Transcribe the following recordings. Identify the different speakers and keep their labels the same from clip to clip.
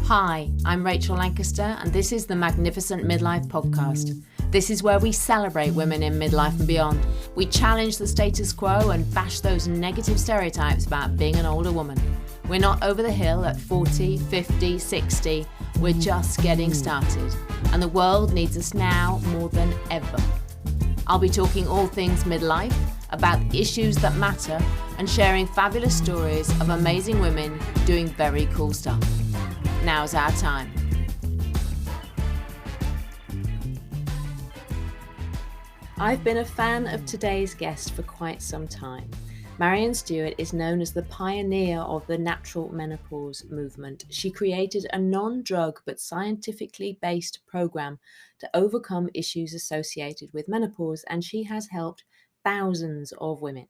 Speaker 1: Hi, I'm Rachel Lancaster, and this is the Magnificent Midlife podcast. This is where we celebrate women in midlife and beyond. We challenge the status quo and bash those negative stereotypes about being an older woman. We're not over the hill at 40, 50, 60. We're just getting started, and the world needs us now more than ever. I'll be talking all things midlife, about issues that matter, and sharing fabulous stories of amazing women doing very cool stuff. Now's our time. I've been a fan of today's guest for quite some time. Maryon Stewart is known as the pioneer of the natural menopause movement. She created a non-drug but scientifically based program to overcome issues associated with menopause, and she has helped thousands of women.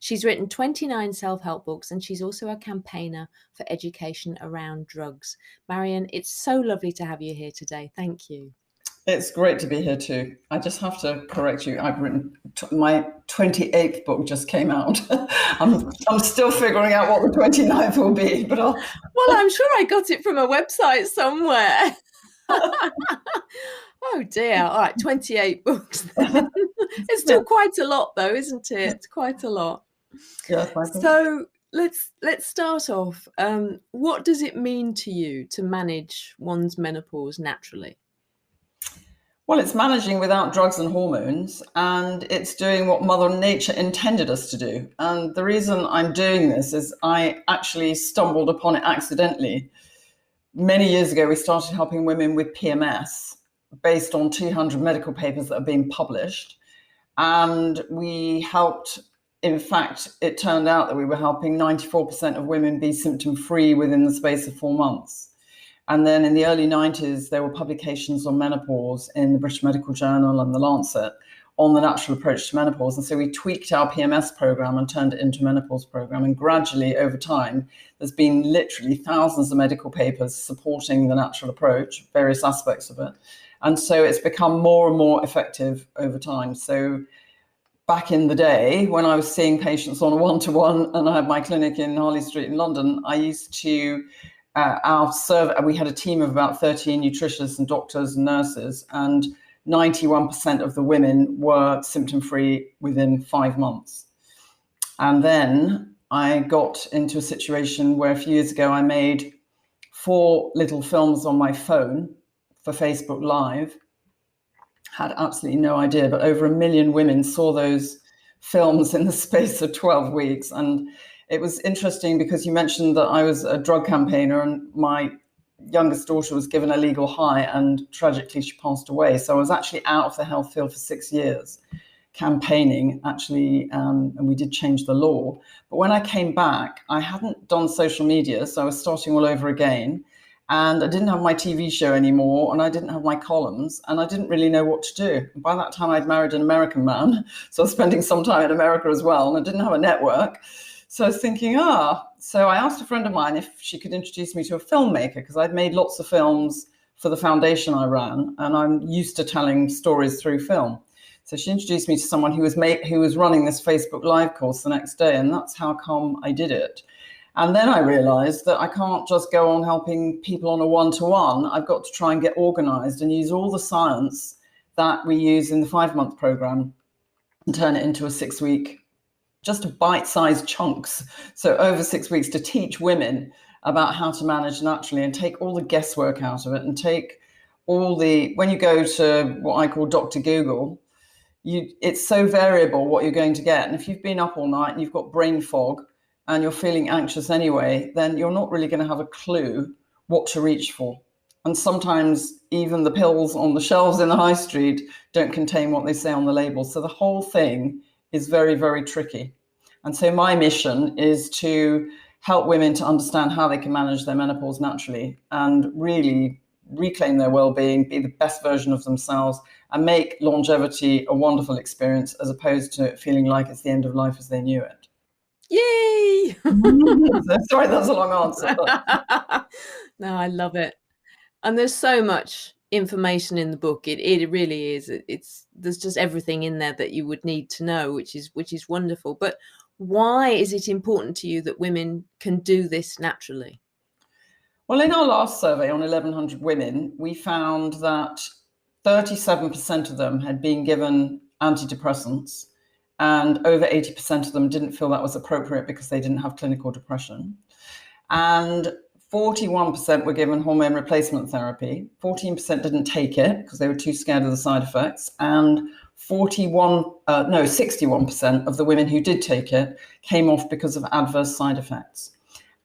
Speaker 1: She's written 29 self-help books, and she's also a campaigner for education around drugs. Maryon, it's so lovely to have you here today. Thank you.
Speaker 2: It's great to be here too. I just have to correct you. I've written my 28th book just came out. I'm still figuring out what the 29th will be, but
Speaker 1: well, I'm sure I got it from a website somewhere. Oh dear. All right, 28 books. It's still quite a lot though, isn't it? It's quite a lot.
Speaker 2: Yes, I think.
Speaker 1: So let's start off. What does it mean to you to manage one's menopause naturally?
Speaker 2: Well, it's managing without drugs and hormones, and it's doing what Mother Nature intended us to do. And the reason I'm doing this is I actually stumbled upon it accidentally. Many years ago, we started helping women with PMS based on 200 medical papers that are being published. And we helped, in fact, it turned out that we were helping 94% of women be symptom-free within the space of 4 months. And then in the early 90s, there were publications on menopause in the British Medical Journal and the Lancet on the natural approach to menopause. And so we tweaked our PMS program and turned it into a menopause program. And gradually over time, there's been literally thousands of medical papers supporting the natural approach, various aspects of it. And so it's become more and more effective over time. So back in the day, when I was seeing patients on a one-to-one and I had my clinic in Harley Street in London, I used to we had a team of about 13 nutritionists and doctors and nurses, and 91% of the women were symptom-free within 5 months. And then I got into a situation where a few years ago I made 4 little films on my phone for Facebook Live. Had absolutely no idea, but over 1 million women saw those films in the space of 12 weeks. And it was interesting because you mentioned that I was a drug campaigner, and my youngest daughter was given a legal high and tragically she passed away. So I was actually out of the health field for 6 years campaigning, actually, and we did change the law. But when I came back, I hadn't done social media, so I was starting all over again. And I didn't have my TV show anymore, and I didn't have my columns, and I didn't really know what to do. And by that time, I'd married an American man, so I was spending some time in America as well, and I didn't have a network. So I was thinking, so I asked a friend of mine if she could introduce me to a filmmaker, because I'd made lots of films for the foundation I ran, and I'm used to telling stories through film. So she introduced me to someone who was running this Facebook Live course the next day, and that's how come I did it. And then I realized that I can't just go on helping people on a one-to-one. I've got to try and get organized and use all the science that we use in the 5-month program and turn it into a 6-week, just bite-sized chunks. So over 6 weeks to teach women about how to manage naturally and take all the guesswork out of it, and take when you go to what I call Dr. Google, it's so variable what you're going to get. And if you've been up all night and you've got brain fog and you're feeling anxious anyway, then you're not really going to have a clue what to reach for. And sometimes even the pills on the shelves in the high street don't contain what they say on the label. So the whole thing is very, very tricky. And so my mission is to help women to understand how they can manage their menopause naturally and really reclaim their well-being, be the best version of themselves, and make longevity a wonderful experience, as opposed to feeling like it's the end of life as they knew it.
Speaker 1: Yay!
Speaker 2: Sorry, that's a long answer.
Speaker 1: No, I love it. And there's so much information in the book. It really is. There's just everything in there that you would need to know, which is wonderful. But why is it important to you that women can do this naturally?
Speaker 2: Well, in our last survey on 1,100 women, we found that 37% of them had been given antidepressants, and over 80% of them didn't feel that was appropriate because they didn't have clinical depression. And 41% were given hormone replacement therapy. 14% didn't take it because they were too scared of the side effects. And 61% of the women who did take it came off because of adverse side effects.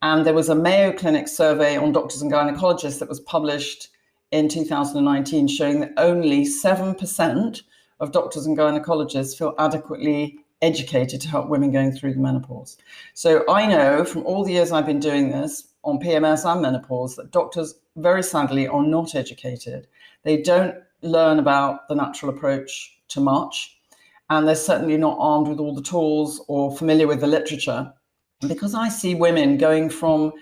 Speaker 2: And there was a Mayo Clinic survey on doctors and gynecologists that was published in 2019 showing that only 7% of doctors and gynecologists feel adequately educated to help women going through the menopause. So I know from all the years I've been doing this on PMS and menopause that doctors very sadly are not educated. They don't learn about the natural approach to much, and they're certainly not armed with all the tools or familiar with the literature. Because I see women going from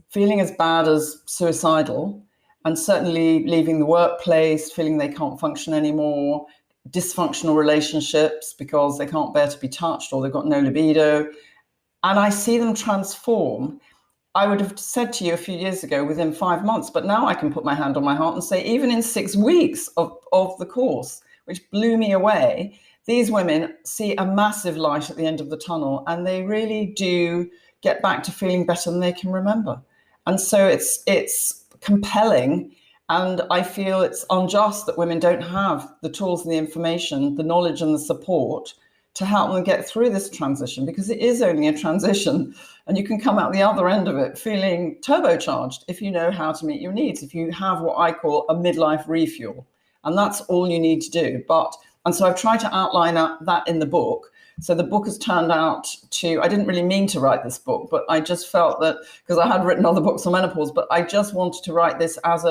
Speaker 2: feeling as bad as suicidal, and certainly leaving the workplace, feeling they can't function anymore, dysfunctional relationships because they can't bear to be touched or they've got no libido. And I see them transform. I would have said to you a few years ago within 5 months, but now I can put my hand on my heart and say even in 6 weeks of the course, which blew me away, these women see a massive light at the end of the tunnel, and they really do get back to feeling better than they can remember. And so it's compelling, and I feel it's unjust that women don't have the tools and the information, the knowledge and the support to help them get through this transition, because it is only a transition, and you can come out the other end of it feeling turbocharged if you know how to meet your needs, if you have what I call a midlife refuel, and that's all you need to do. And so I've tried to outline that in the book. So the book has turned out to, I didn't really mean to write this book, but I just felt that, because I had written other books on menopause, but I just wanted to write this as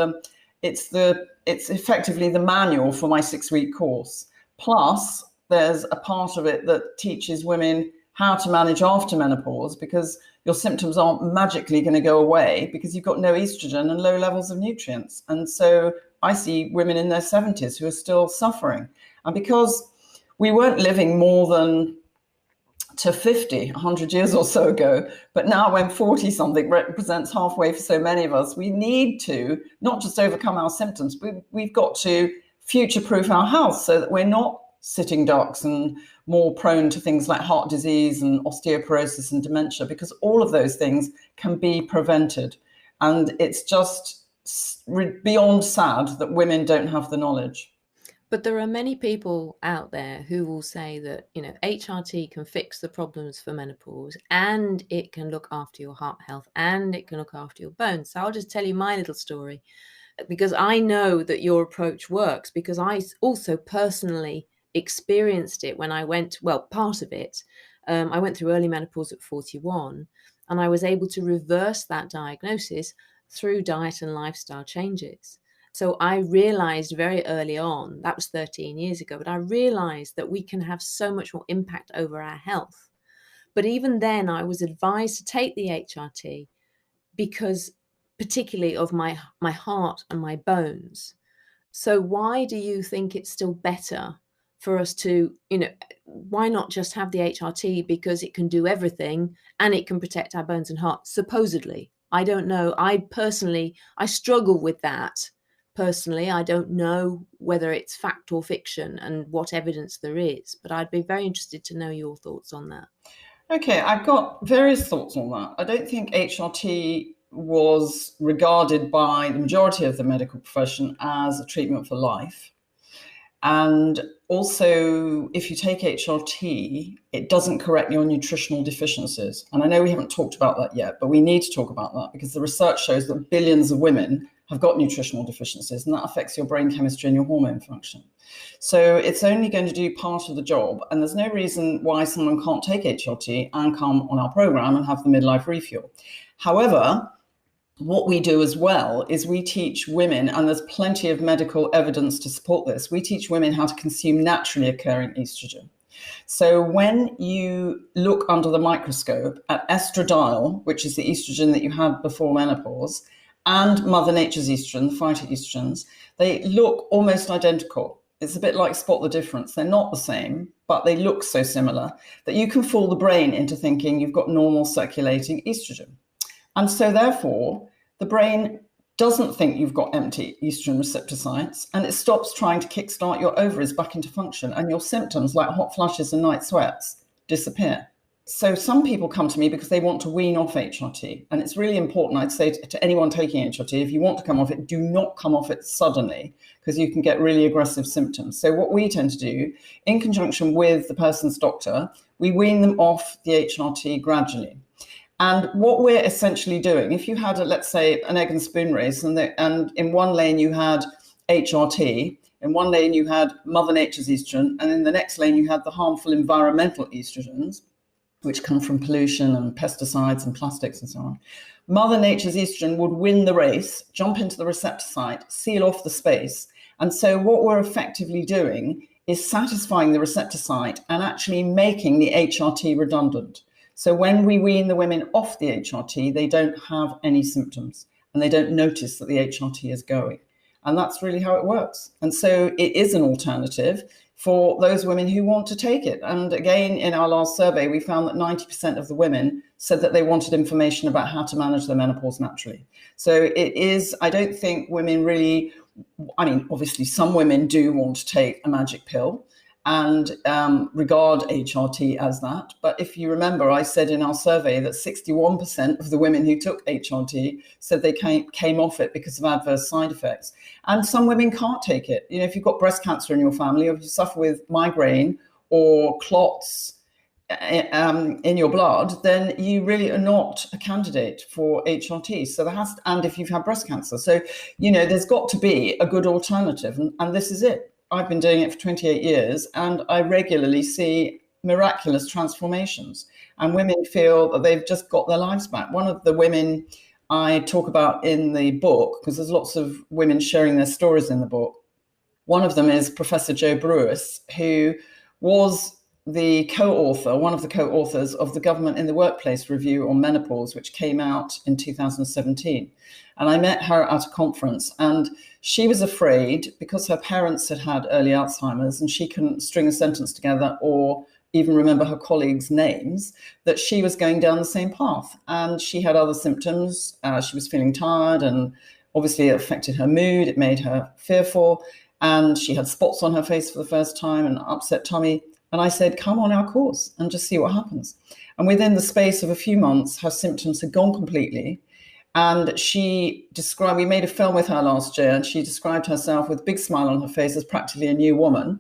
Speaker 2: it's effectively the manual for my 6-week course. Plus, there's a part of it that teaches women how to manage after menopause, because your symptoms aren't magically going to go away because you've got no estrogen and low levels of nutrients. And so I see women in their 70s who are still suffering. And because we weren't living more than to 50, 100 years or so ago, but now when 40 something represents halfway for so many of us, we need to not just overcome our symptoms, we've got to future-proof our health so that we're not sitting ducks and more prone to things like heart disease and osteoporosis and dementia, because all of those things can be prevented. And it's just beyond sad that women don't have the knowledge.
Speaker 1: But there are many people out there who will say that, HRT can fix the problems for menopause, and it can look after your heart health, and it can look after your bones. So I'll just tell you my little story, because I know that your approach works, because I also personally experienced it when I went, part of it. I went through early menopause at 41, and I was able to reverse that diagnosis through diet and lifestyle changes. So I realized very early on, that was 13 years ago, but I realized that we can have so much more impact over our health. But even then, I was advised to take the HRT because particularly of my heart and my bones. So why do you think it's still better for us to, why not just have the HRT, because it can do everything and it can protect our bones and heart, supposedly? I don't know. I struggle with that. Personally, I don't know whether it's fact or fiction and what evidence there is, but I'd be very interested to know your thoughts on that.
Speaker 2: Okay, I've got various thoughts on that. I don't think HRT was regarded by the majority of the medical profession as a treatment for life. And also, if you take HRT, it doesn't correct your nutritional deficiencies. And I know we haven't talked about that yet, but we need to talk about that, because the research shows that billions of women have got nutritional deficiencies, and that affects your brain chemistry and your hormone function. So it's only going to do part of the job, and there's no reason why someone can't take HRT and come on our program and have the midlife refuel. However, what we do as well is we teach women, and there's plenty of medical evidence to support this, we teach women how to consume naturally occurring estrogen. So when you look under the microscope at estradiol, which is the estrogen that you had before menopause, and Mother Nature's estrogen, the phytoestrogens, they look almost identical. It's a bit like spot the difference. They're not the same, but they look so similar that you can fool the brain into thinking you've got normal circulating estrogen. And so therefore, the brain doesn't think you've got empty estrogen receptor sites, and it stops trying to kickstart your ovaries back into function, and your symptoms like hot flushes and night sweats disappear. So some people come to me because they want to wean off HRT. And it's really important, I'd say to anyone taking HRT, if you want to come off it, do not come off it suddenly, because you can get really aggressive symptoms. So what we tend to do, in conjunction with the person's doctor, we wean them off the HRT gradually. And what we're essentially doing, if you had, let's say, an egg and spoon race, and in one lane you had HRT, in one lane you had Mother Nature's estrogen, and in the next lane you had the harmful environmental estrogens, which come from pollution and pesticides and plastics and so on. Mother Nature's estrogen would win the race, jump into the receptor site, seal off the space. And so what we're effectively doing is satisfying the receptor site and actually making the HRT redundant. So when we wean the women off the HRT, they don't have any symptoms and they don't notice that the HRT is going. And that's really how it works. And so it is an alternative for those women who want to take it. And again, in our last survey, we found that 90% of the women said that they wanted information about how to manage their menopause naturally. So it is, I don't think women really, I mean, obviously some women do want to take a magic pill and regard HRT as that. But if you remember, I said in our survey that 61% of the women who took HRT said they came off it because of adverse side effects. And some women can't take it. You know, if you've got breast cancer in your family, or if you suffer with migraine or clots in your blood, then you really are not a candidate for HRT. So there has to, and if you've had breast cancer. So, you know, there's got to be a good alternative. And this is it. I've been doing it for 28 years, and I regularly see miraculous transformations. And women feel that they've just got their lives back. One of the women I talk about in the book, because there's lots of women sharing their stories in the book, one of them is Professor Jo Brewis, who was the co-author, one of the co-authors of the Government in the Workplace review on menopause, which came out in 2017. And I met her at a conference, and she was afraid because her parents had had early Alzheimer's and she couldn't string a sentence together or even remember her colleagues' names, that she was going down the same path. And she had other symptoms. She was feeling tired, and obviously it affected her mood. It made her fearful. And she had spots on her face for the first time and an upset tummy. And I said, come on our course and just see what happens. And within the space of a few months, her symptoms had gone completely. And she described, we made a film with her last year, and she described herself with a big smile on her face as practically a new woman.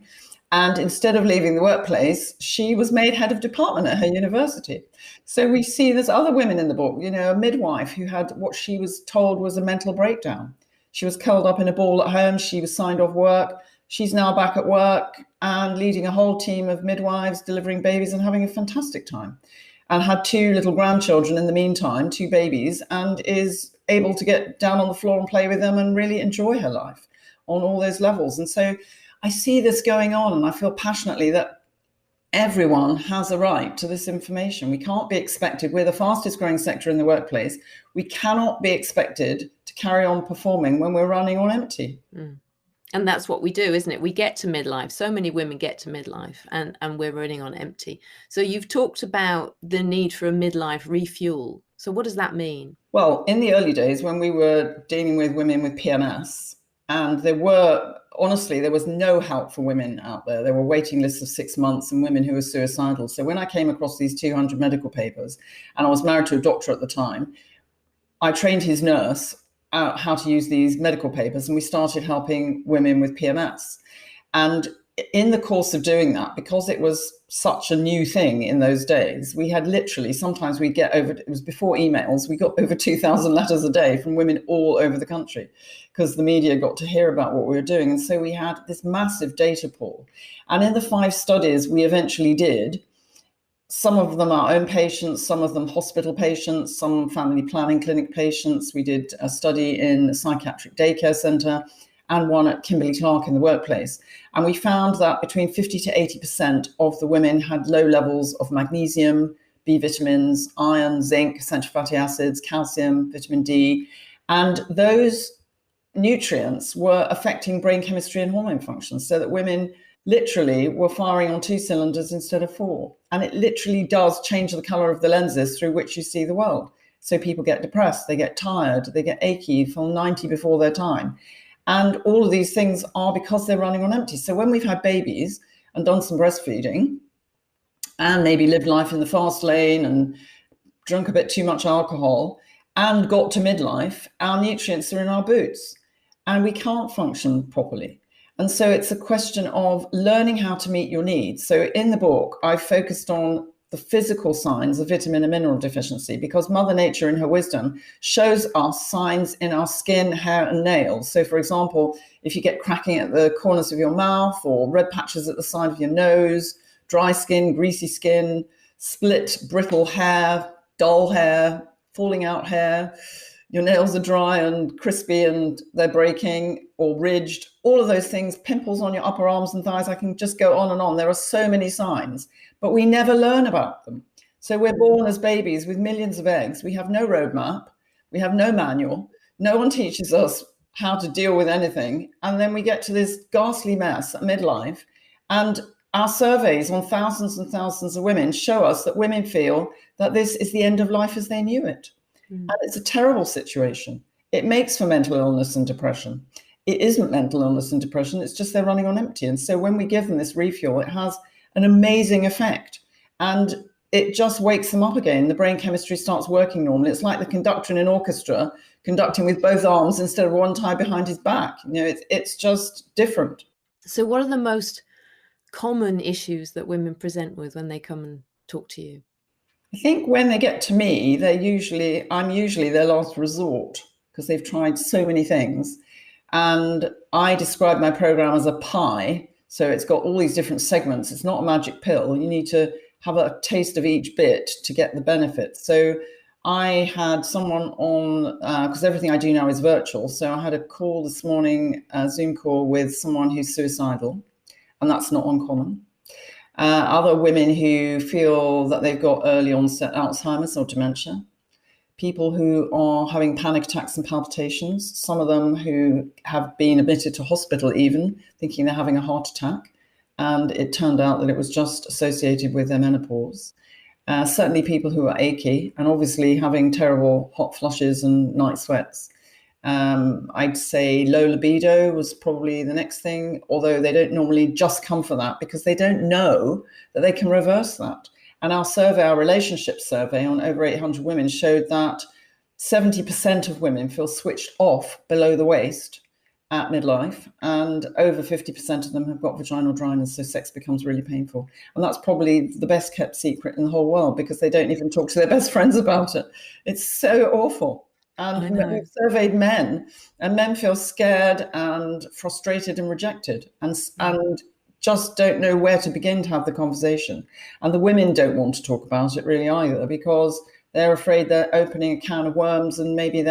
Speaker 2: And instead of leaving the workplace, she was made head of department at her university. So we see there's other women in the book, you know, a midwife who had what she was told was a mental breakdown. She was curled up in a ball at home. She was signed off work. She's now back at work and leading a whole team of midwives, delivering babies and having a fantastic time. And had 2 little grandchildren in the meantime, 2 babies, and is able to get down on the floor and play with them and really enjoy her life on all those levels. And so I see this going on, and I feel passionately that everyone has a right to this information. We can't be expected, we're the fastest growing sector in the workplace. We cannot be expected to carry on performing when we're running on empty.
Speaker 1: And that's what we do, isn't it? We get to midlife. So many women get to midlife and we're running on empty. So you've talked about the need for a midlife refuel. So what does that mean?
Speaker 2: Well, in the early days when we were dealing with women with PMS, and there was no help for women out there. There were waiting lists of 6 months and women who were suicidal. So when I came across these 200 medical papers, and I was married to a doctor at the time, I trained his nurse how to use these medical papers, and we started helping women with PMS. And in the course of doing that, because it was such a new thing in those days, we had literally, sometimes we'd get over, it was before emails, we got over 2,000 letters a day from women all over the country because the media got to hear about what we were doing. And so we had this massive data pool. And in the 5 studies we eventually did, some of them our own patients, some of them hospital patients, some family planning clinic patients. We did a study in a psychiatric daycare centre and one at Kimberley-Clark in the workplace. And we found that between 50 to 80% of the women had low levels of magnesium, B vitamins, iron, zinc, essential fatty acids, calcium, vitamin D. And those nutrients were affecting brain chemistry and hormone function, so that women literally were firing on 2 cylinders instead of 4. And it literally does change the color of the lenses through which you see the world. So people get depressed, they get tired, they get achy, feel 90 before their time. And all of these things are because they're running on empty. So when we've had babies and done some breastfeeding and maybe lived life in the fast lane and drunk a bit too much alcohol and got to midlife, our nutrients are in our boots and we can't function properly. And so it's a question of learning how to meet your needs. So in the book, I focused on the physical signs of vitamin and mineral deficiency because Mother Nature in her wisdom shows us signs in our skin, hair and nails. So for example, if you get cracking at the corners of your mouth or red patches at the side of your nose, dry skin, greasy skin, split, brittle hair, dull hair, falling out hair, your nails are dry and crispy and they're breaking or ridged, all of those things, pimples on your upper arms and thighs, I can just go on and on. There are so many signs, but we never learn about them. So we're born as babies with millions of eggs. We have no roadmap. We have no manual. No one teaches us how to deal with anything. And then we get to this ghastly mess at midlife. And our surveys on thousands and thousands of women show us that women feel that this is the end of life as they knew it. And it's a terrible situation. It makes for mental illness and depression. It isn't mental illness and depression. It's just they're running on empty. And so when we give them this refuel, it has an amazing effect. And it just wakes them up again. The brain chemistry starts working normally. It's like the conductor in an orchestra conducting with both arms instead of one tied behind his back. You know, it's just different.
Speaker 1: So what are the most common issues that women present with when they come and talk to you?
Speaker 2: I think when they get to me, I'm usually their last resort because they've tried so many things. And I describe my program as a pie. So it's got all these different segments. It's not a magic pill. You need to have a taste of each bit to get the benefits. So I had someone on, because everything I do now is virtual. So I had a call this morning, a Zoom call with someone who's suicidal, and that's not uncommon. Other women who feel that they've got early onset Alzheimer's or dementia, people who are having panic attacks and palpitations, some of them who have been admitted to hospital even thinking they're having a heart attack. And it turned out that it was just associated with their menopause. Certainly people who are achy and obviously having terrible hot flushes and night sweats. I'd say low libido was probably the next thing, although they don't normally just come for that because they don't know that they can reverse that. And our relationship survey on over 800 women showed that 70% of women feel switched off below the waist at midlife, and over 50% of them have got vaginal dryness, so sex becomes really painful. And that's probably the best kept secret in the whole world because they don't even talk to their best friends about it. It's so awful. And we've surveyed men, and men feel scared and frustrated and rejected and just don't know where to begin to have the conversation. And the women don't want to talk about it really either because they're afraid they're opening a can of worms, and maybe when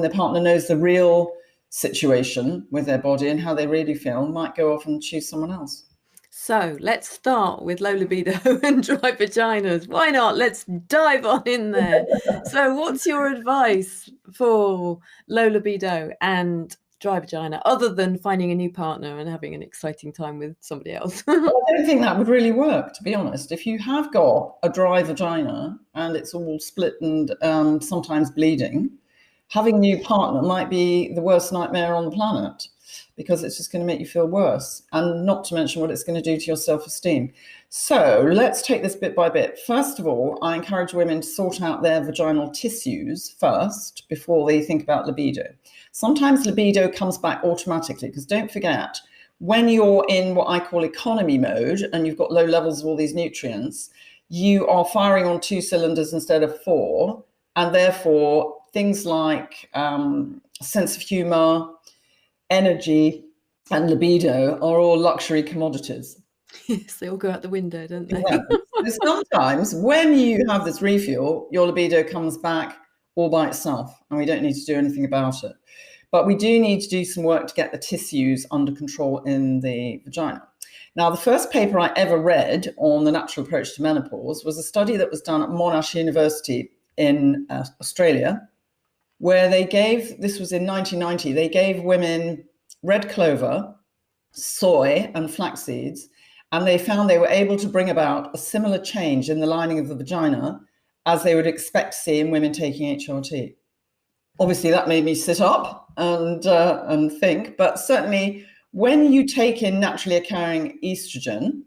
Speaker 2: their partner knows the real situation with their body and how they really feel, might go off and choose someone else.
Speaker 1: So let's start with low libido and dry vaginas. Why not? Let's dive on in there. So what's your advice for low libido and dry vagina, other than finding a new partner and having an exciting time with somebody else?
Speaker 2: Well, I don't think that would really work, to be honest. If you have got a dry vagina and it's all split and sometimes bleeding, having a new partner might be the worst nightmare on the planet because it's just going to make you feel worse, and not to mention what it's going to do to your self-esteem. So let's take this bit by bit. First of all, I encourage women to sort out their vaginal tissues first before they think about libido. Sometimes libido comes back automatically because don't forget, when you're in what I call economy mode and you've got low levels of all these nutrients, you are firing on 2 cylinders instead of 4, and therefore things like sense of humor, energy, and libido are all luxury commodities.
Speaker 1: Yes, they all go out the window, don't they?
Speaker 2: Yeah. So sometimes when you have this refuel, your libido comes back all by itself, and we don't need to do anything about it. But we do need to do some work to get the tissues under control in the vagina. Now, the first paper I ever read on the natural approach to menopause was a study that was done at Monash University in Australia, where this was in 1990, they gave women red clover, soy, and flax seeds, and they found they were able to bring about a similar change in the lining of the vagina as they would expect to see in women taking HRT. Obviously, that made me sit up and think, but certainly when you take in naturally occurring estrogen,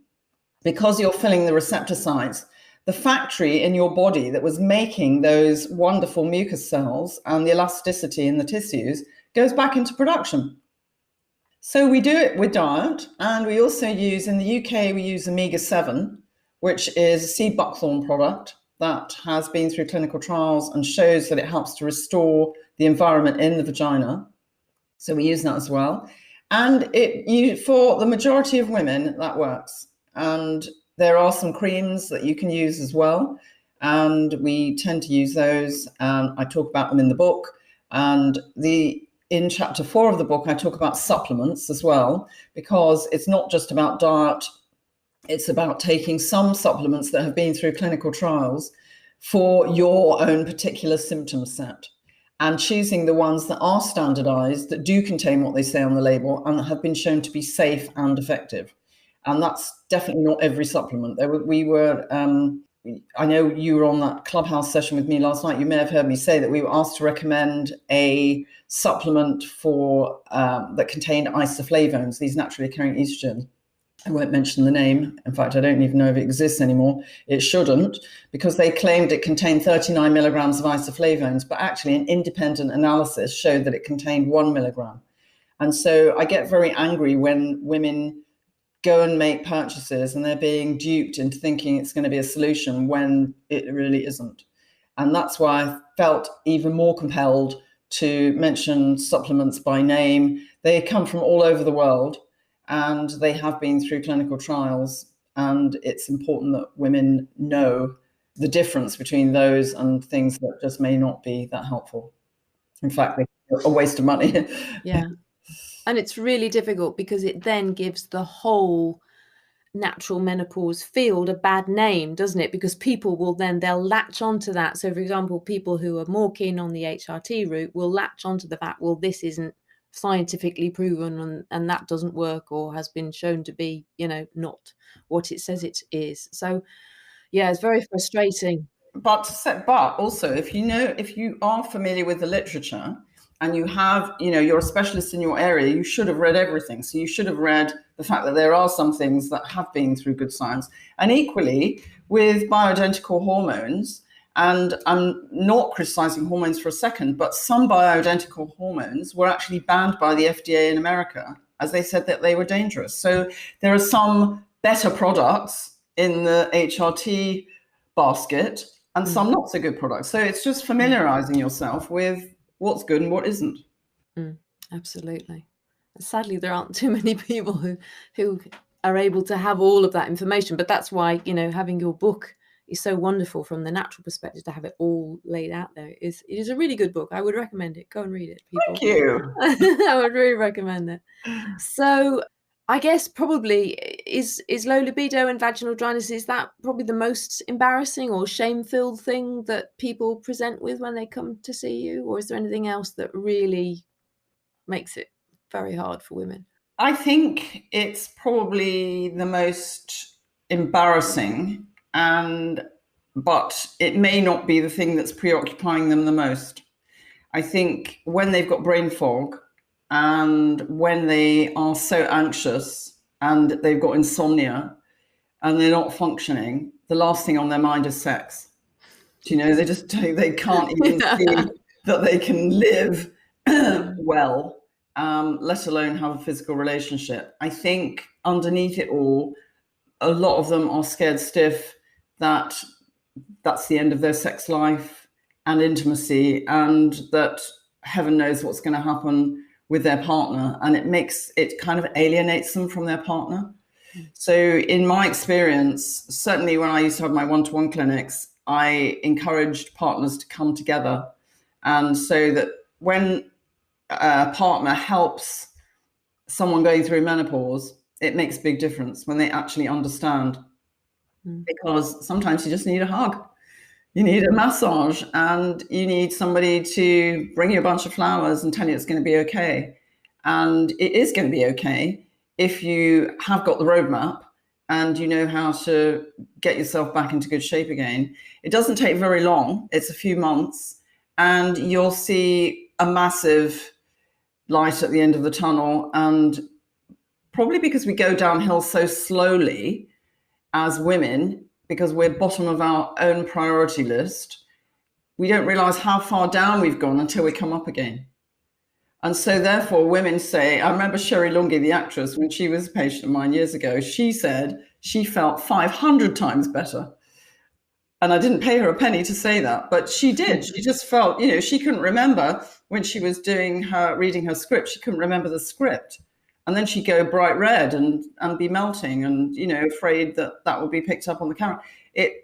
Speaker 2: because you're filling the receptor sites, the factory in your body that was making those wonderful mucus cells and the elasticity in the tissues goes back into production. So we do it with diet, and we also use, in the UK, we use omega-7, which is a seed buckthorn product that has been through clinical trials and shows that it helps to restore the environment in the vagina. So we use that as well. And for the majority of women, that works. And there are some creams that you can use as well. And we tend to use those. I talk about them in the book. And in chapter 4 of the book, I talk about supplements as well, because it's not just about diet. It's about taking some supplements that have been through clinical trials for your own particular symptom set, and choosing the ones that are standardized, that do contain what they say on the label, and that have been shown to be safe and effective. And that's definitely not every supplement. I know you were on that Clubhouse session with me last night. You may have heard me say that we were asked to recommend a supplement that contained isoflavones, these naturally occurring estrogens. I won't mention the name. In fact, I don't even know if it exists anymore. It shouldn't, because they claimed it contained 39 milligrams of isoflavones, but actually an independent analysis showed that it contained 1 milligram. And so I get very angry when women go and make purchases and they're being duped into thinking it's going to be a solution when it really isn't. And that's why I felt even more compelled to mention supplements by name. They come from all over the world, and they have been through clinical trials. And it's important that women know the difference between those and things that just may not be that helpful. In fact, they're a waste of money.
Speaker 1: Yeah. And it's really difficult because it then gives the whole natural menopause field a bad name, doesn't it? Because people will they'll latch onto that. So, for example, people who are more keen on the HRT route will latch onto the fact, well, this isn't scientifically proven and that doesn't work, or has been shown to be, not what it says it is. So, yeah, it's very frustrating.
Speaker 2: But also, if you are familiar with the literature, and you have, you're a specialist in your area, you should have read everything. So you should have read the fact that there are some things that have been through good science. And equally with bioidentical hormones, and I'm not criticizing hormones for a second, but some bioidentical hormones were actually banned by the FDA in America, as they said that they were dangerous. So there are some better products in the HRT basket and some not so good products. So it's just familiarizing yourself with what's good and what isn't.
Speaker 1: Absolutely. Sadly, there aren't too many people who are able to have all of that information, but that's why, having your book is so wonderful from the natural perspective, to have it all laid out there. It is a really good book. I would recommend it. Go and read it, people.
Speaker 2: Thank you.
Speaker 1: I would really recommend it. So I guess probably is low libido and vaginal dryness, is that probably the most embarrassing or shame-filled thing that people present with when they come to see you? Or is there anything else that really makes it very hard for women?
Speaker 2: I think it's probably the most embarrassing, but it may not be the thing that's preoccupying them the most. I think when they've got brain fog, and when they are so anxious and they've got insomnia and they're not functioning, the last thing on their mind is sex. They can't even see that they can live well, let alone have a physical relationship. I think underneath it all, a lot of them are scared stiff that that's the end of their sex life and intimacy, and that heaven knows what's going to happen with their partner, and it kind of alienates them from their partner. So in my experience, certainly when I used to have my one-to-one clinics, I encouraged partners to come together. And so that when a partner helps someone going through menopause, it makes a big difference when they actually understand. Because sometimes you just need a hug. You need a massage, and you need somebody to bring you a bunch of flowers and tell you it's going to be okay. And it is going to be okay if you have got the roadmap and you know how to get yourself back into good shape again, it doesn't take very long. It's a few months, and you'll see a massive light at the end of the tunnel. And probably because we go downhill so slowly as women, because we're bottom of our own priority list, we don't realize how far down we've gone until we come up again. And so therefore women say, I remember Sherry Lungi, the actress, when she was a patient of mine years ago, she said she felt 500 times better. And I didn't pay her a penny to say that, but she did. She just felt, she couldn't remember when she was reading her script, she couldn't remember the script. And then she'd go bright red and be melting and, afraid that would be picked up on the camera.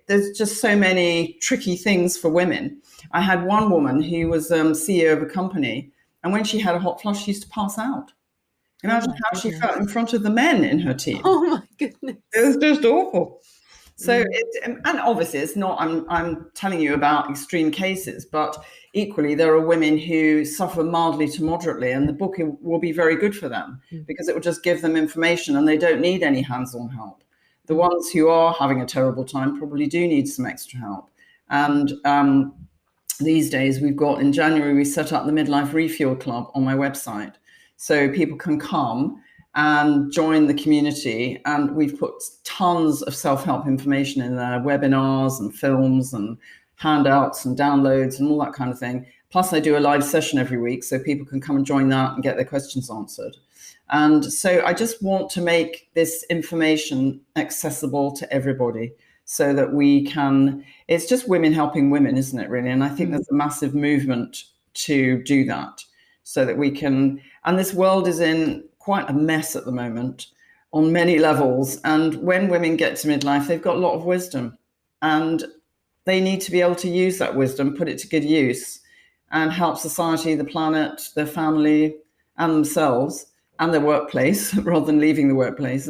Speaker 2: There's just so many tricky things for women. I had one woman who was CEO of a company, and when she had a hot flush, she used to pass out. Imagine how she felt in front of the men in her team.
Speaker 1: Oh my goodness.
Speaker 2: It was just awful. So, and obviously it's not, I'm telling you about extreme cases, but equally there are women who suffer mildly to moderately, and the book will be very good for them because it will just give them information and they don't need any hands-on help. The ones who are having a terrible time probably do need some extra help. And these days in January, we set up the Midlife Refuel Club on my website. So people can come and join the community. And we've put tons of self-help information in there, webinars and films and handouts and downloads and all that kind of thing. Plus I do a live session every week so people can come and join that and get their questions answered. And so I just want to make this information accessible to everybody so that it's just women helping women, isn't it, really? And I think there's a massive movement to do that so that we can, and this world is in quite a mess at the moment on many levels. And when women get to midlife, they've got a lot of wisdom and they need to be able to use that wisdom, put it to good use and help society, the planet, their family and themselves and their workplace rather than leaving the workplace.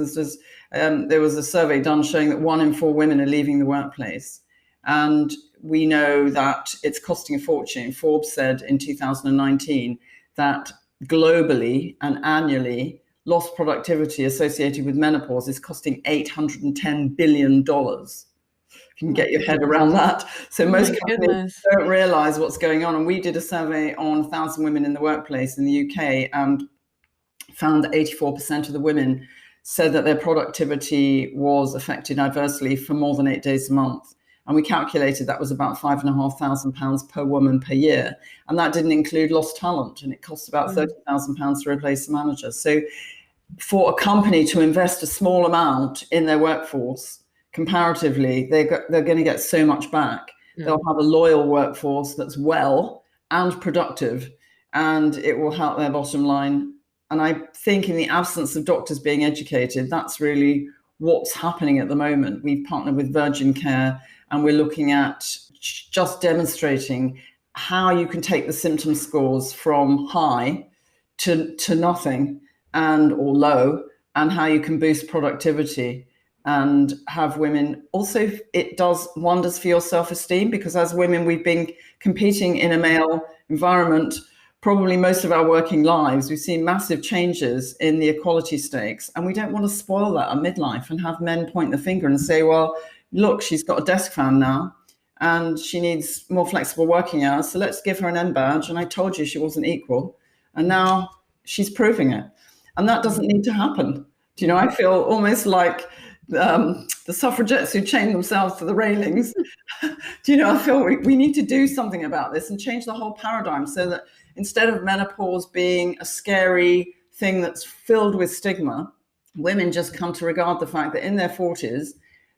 Speaker 2: There was a survey done showing that 1 in 4 women are leaving the workplace. And we know that it's costing a fortune. Forbes said in 2019 that globally and annually, lost productivity associated with menopause is costing $810 billion. You can get your head around that. So most companies don't realize what's going on. And we did a survey on 1,000 women in the workplace in the UK and found that 84% of the women said that their productivity was affected adversely for more than 8 days a month. And we calculated that was about £5,500 per woman per year. And that didn't include lost talent. And it costs about £30,000 to replace a manager. So for a company to invest a small amount in their workforce, comparatively, they're going to get so much back. They'll have a loyal workforce that's well and productive, and it will help their bottom line. And I think in the absence of doctors being educated, that's really what's happening at the moment. We've partnered with Virgin Care, and we're looking at just demonstrating how you can take the symptom scores from high to nothing or low, and how you can boost productivity and have women. Also, it does wonders for your self-esteem, because as women, we've been competing in a male environment probably most of our working lives. We've seen massive changes in the equality stakes, and we don't want to spoil that at midlife and have men point the finger and say, well, look, she's got a desk fan now and she needs more flexible working hours, so let's give her an M badge, and I told you she wasn't equal, and now she's proving it. And that doesn't need to happen. Do you know, I feel almost like the suffragettes who chained themselves to the railings. Do you know, I feel we need to do something about this and change the whole paradigm so that instead of menopause being a scary thing that's filled with stigma, women just come to regard the fact that in their 40s,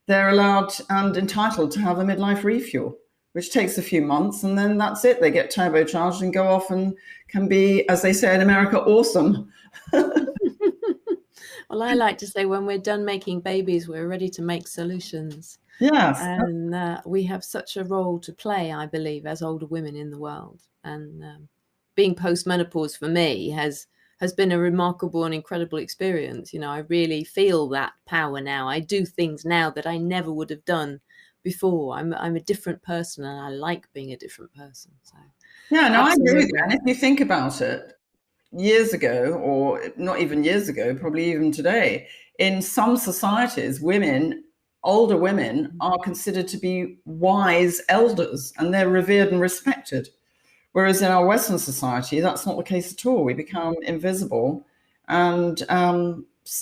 Speaker 2: they're allowed and entitled to have a midlife refuel, which takes a few months, and then that's it. They get turbocharged and go off and can be, as they say in America, awesome.
Speaker 1: Well, I like to say when we're done making babies, we're ready to make solutions.
Speaker 2: Yes.
Speaker 1: And we have such a role to play, I believe, as older women in the world. And being post-menopause for me has been a remarkable and incredible experience. You know, I really feel that power now. I do things now that I never would have done before. I'm a different person, and I like being a different person. So
Speaker 2: yeah, no, I agree with you. And if you think about it, years ago, or not even years ago, probably even today, in some societies, older women are considered to be wise elders, and they're revered and respected. Whereas in our Western society, that's not the case at all. We become invisible. And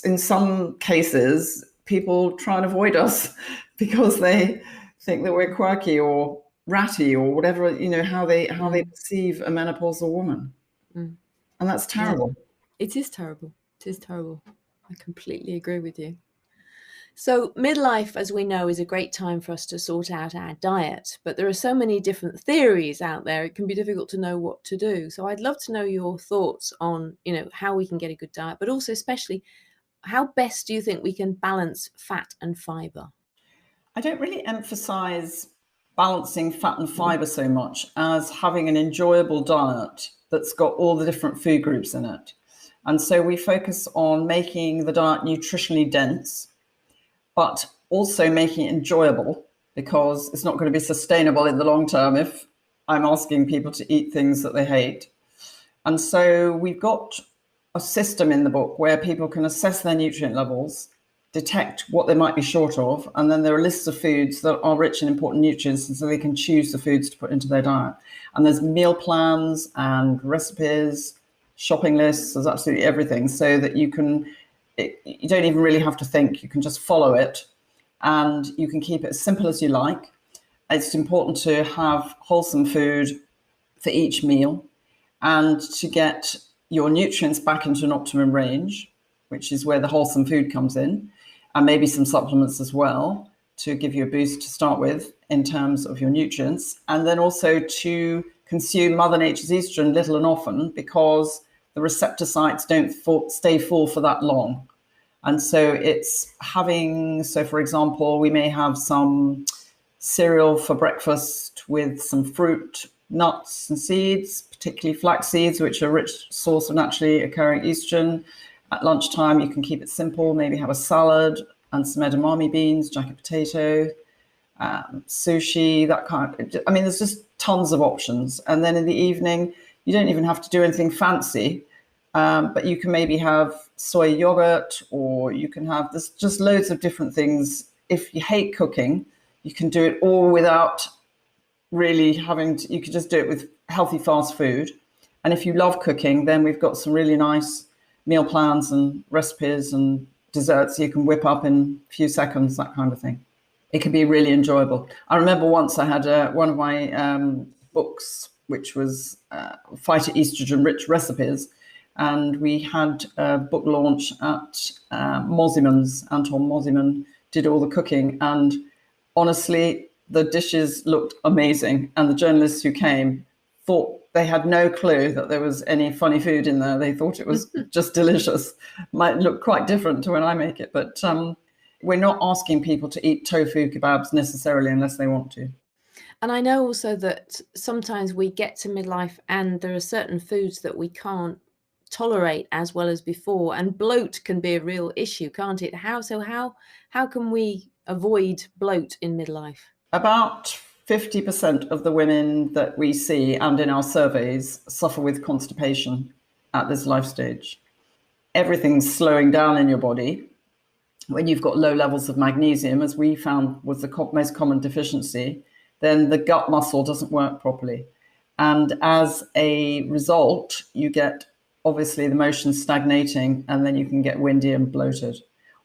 Speaker 2: in some cases, people try and avoid us because they think that we're quirky or ratty or whatever, how they perceive a menopausal woman. And that's terrible.
Speaker 3: Yeah, it is terrible. It is terrible. I completely agree with you. So midlife, as we know, is a great time for us to sort out our diet, but there are so many different theories out there, it can be difficult to know what to do. So I'd love to know your thoughts on, how we can get a good diet, but also especially how best do you think we can balance fat and fibre?
Speaker 2: I don't really emphasize balancing fat and fibre so much as having an enjoyable diet that's got all the different food groups in it. And so we focus on making the diet nutritionally dense, but also making it enjoyable, because it's not going to be sustainable in the long term if I'm asking people to eat things that they hate. And so we've got a system in the book where people can assess their nutrient levels, detect what they might be short of, and then there are lists of foods that are rich in important nutrients, and so they can choose the foods to put into their diet. And there's meal plans and recipes, shopping lists, there's absolutely everything, so that you don't even really have to think, you can just follow it, and you can keep it as simple as you like. It's important to have wholesome food for each meal and to get your nutrients back into an optimum range, which is where the wholesome food comes in, and maybe some supplements as well to give you a boost to start with in terms of your nutrients. And then also to consume Mother Nature's estrogen little and often, because the receptor sites don't stay full for that long. And so for example, we may have some cereal for breakfast with some fruit, nuts and seeds, particularly flax seeds, which are a rich source of naturally occurring estrogen. At lunchtime, you can keep it simple, maybe have a salad and some edamame beans, jacket potato, sushi, that kind of, there's just tons of options. And then in the evening, you don't even have to do anything fancy, but you can maybe have soy yogurt, or you can have, there's just loads of different things. If you hate cooking, you can do it all without really you can just do it with healthy fast food. And if you love cooking, then we've got some really nice meal plans and recipes and desserts you can whip up in a few seconds, that kind of thing. It can be really enjoyable. I remember once I had one of my books, which was Fighter Estrogen Rich Recipes, and we had a book launch at Mosiman's. Anton Mosiman did all the cooking, and honestly, the dishes looked amazing, and the journalists who came thought they had no clue that there was any funny food in there. They thought it was just delicious. Might look quite different to when I make it, but we're not asking people to eat tofu kebabs necessarily unless they want to.
Speaker 3: And I know also that sometimes we get to midlife and there are certain foods that we can't tolerate as well as before, and bloat can be a real issue, can't it? How can we avoid bloat in midlife?
Speaker 2: About 50% of the women that we see and in our surveys suffer with constipation at this life stage. Everything's slowing down in your body. When you've got low levels of magnesium, as we found was the most common deficiency, then the gut muscle doesn't work properly. And as a result, you get obviously the motion stagnating, and then you can get windy and bloated.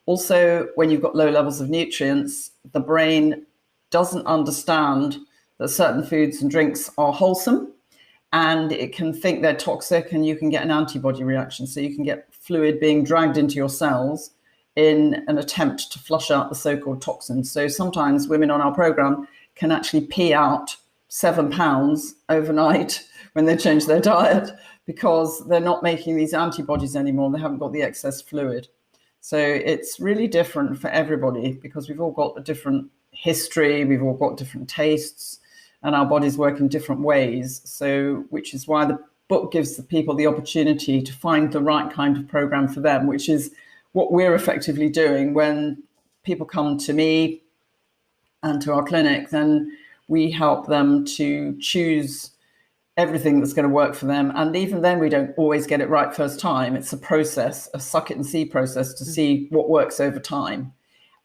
Speaker 2: Also, when you've got low levels of nutrients, the brain doesn't understand that certain foods and drinks are wholesome, and it can think they're toxic, and you can get an antibody reaction. So you can get fluid being dragged into your cells in an attempt to flush out the so-called toxins. So sometimes women on our program can actually pee out 7 pounds overnight when they change their diet, because they're not making these antibodies anymore. They haven't got the excess fluid. So it's really different for everybody, because we've all got a different history, we've all got different tastes, and our bodies work in different ways. So, which is why the book gives the people the opportunity to find the right kind of program for them, which is what we're effectively doing when people come to me and to our clinic. Then we help them to choose everything that's going to work for them. And even then, we don't always get it right first time. It's a process, a suck it and see process to see what works over time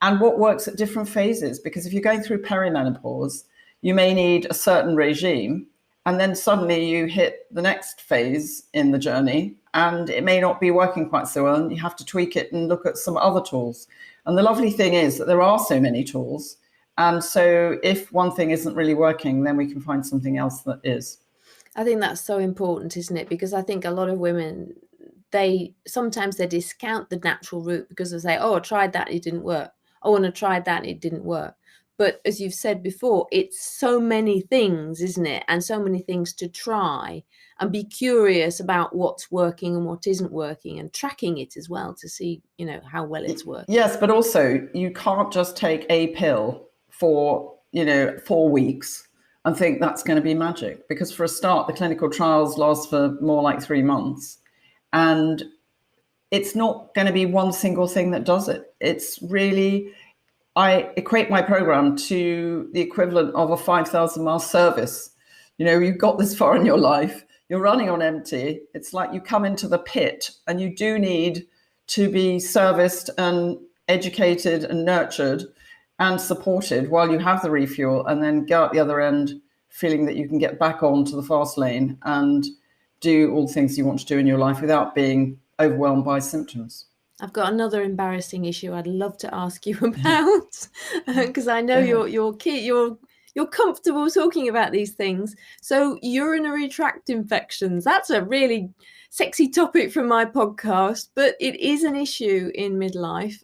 Speaker 2: and what works at different phases. Because if you're going through perimenopause, you may need a certain regime, and then suddenly you hit the next phase in the journey and it may not be working quite so well, and you have to tweak it and look at some other tools. And the lovely thing is that there are so many tools. And so if one thing isn't really working, then we can find something else that is.
Speaker 3: I think that's so important, isn't it? Because I think a lot of women, sometimes they discount the natural route because they say, oh, I tried that, it didn't work. Oh, and I tried that, it didn't work. But as you've said before, it's so many things, isn't it? And so many things to try and be curious about what's working and what isn't working, and tracking it as well to see, how well it's working.
Speaker 2: Yes, but also you can't just take a pill for, 4 weeks and think that's going to be magic. Because for a start, the clinical trials last for more like 3 months. And it's not going to be one single thing that does it. It's really, I equate my program to the equivalent of a 5,000 mile service. You've got this far in your life, you're running on empty. It's like you come into the pit and you do need to be serviced and educated and nurtured and supported while you have the refuel, and then go out the other end feeling that you can get back onto the fast lane and do all the things you want to do in your life without being overwhelmed by symptoms.
Speaker 3: I've got another embarrassing issue I'd love to ask you about, because I know you're comfortable talking about these things. So urinary tract infections, that's a really sexy topic for my podcast, but it is an issue in midlife.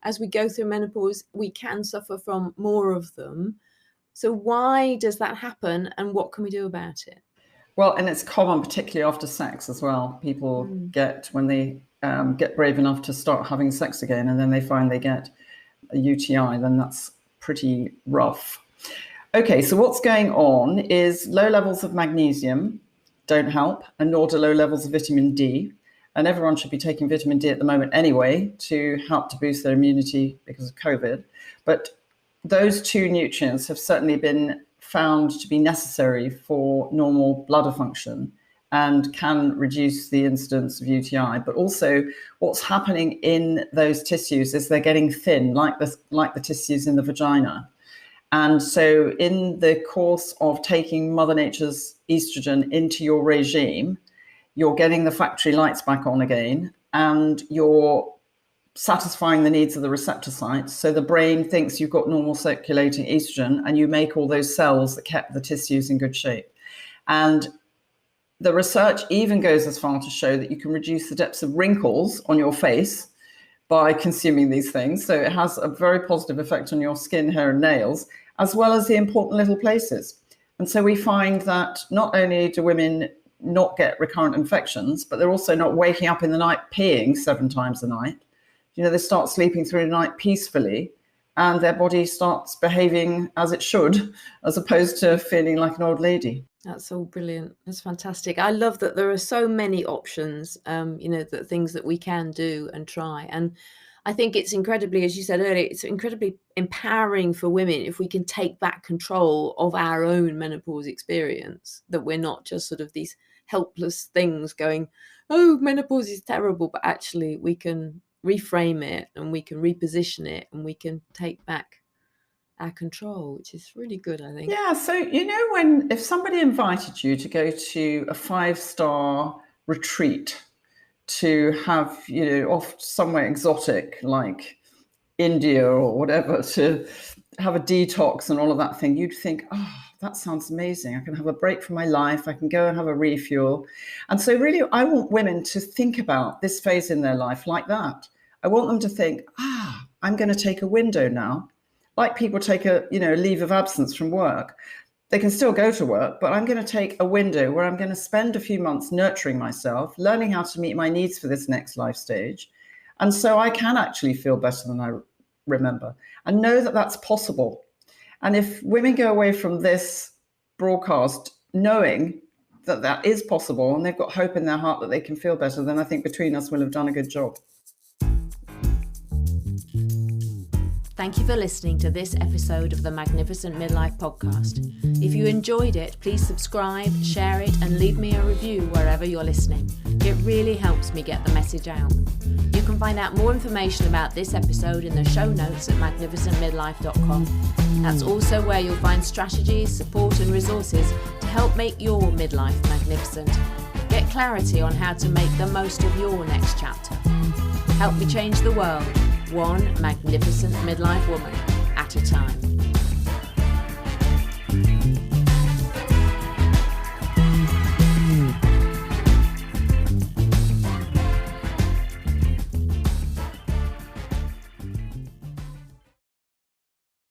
Speaker 3: As we go through menopause, we can suffer from more of them. So why does that happen, and what can we do about it?
Speaker 2: Well, and it's common, particularly after sex as well. People get, when they get brave enough to start having sex again, and then they find they get a UTI, then that's pretty rough. Okay, so what's going on is low levels of magnesium don't help, and nor do low levels of vitamin D. And everyone should be taking vitamin D at the moment anyway to help to boost their immunity because of COVID. But those two nutrients have certainly been found to be necessary for normal bladder function and can reduce the incidence of UTI. But also what's happening in those tissues is they're getting thin, like the tissues in the vagina. And so in the course of taking Mother Nature's estrogen into your regime, you're getting the factory lights back on again, and you're satisfying the needs of the receptor sites. So the brain thinks you've got normal circulating estrogen, and you make all those cells that kept the tissues in good shape. And the research even goes as far to show that you can reduce the depths of wrinkles on your face by consuming these things. So it has a very positive effect on your skin, hair, and nails, as well as the important little places. And so we find that not only do women not get recurrent infections, but they're also not waking up in the night peeing 7 times a night. They start sleeping through the night peacefully, and their body starts behaving as it should, as opposed to feeling like an old lady.
Speaker 3: That's all brilliant. That's fantastic. I love that there are so many options, that things that we can do and try. And I think it's incredibly, as you said earlier, it's incredibly empowering for women if we can take back control of our own menopause experience, that we're not just sort of these helpless things going, oh, menopause is terrible, but actually we can reframe it and we can reposition it and we can take back our control, which is really good, I think.
Speaker 2: Yeah, so if somebody invited you to go to a 5-star retreat to have, off somewhere exotic like India or whatever, to have a detox and all of that thing, you'd think, oh, that sounds amazing. I can have a break from my life. I can go and have a refuel. And so really, I want women to think about this phase in their life like that. I want them to think, I'm going to take a window now. Like people take a leave of absence from work. They can still go to work, but I'm going to take a window where I'm going to spend a few months nurturing myself, learning how to meet my needs for this next life stage. And so I can actually feel better than I remember, and know that that's possible. And if women go away from this broadcast knowing that that is possible, and they've got hope in their heart that they can feel better, then I think between us we'll have done a good job.
Speaker 1: Thank you for listening to this episode of the Magnificent Midlife Podcast. If you enjoyed it, please subscribe, share it, and leave me a review wherever you're listening. It really helps me get the message out. You can find out more information about this episode in the show notes at magnificentmidlife.com. That's also where you'll find strategies, support, and resources to help make your midlife magnificent. Get clarity on how to make the most of your next chapter. Help me change the world, one magnificent midlife woman at a time.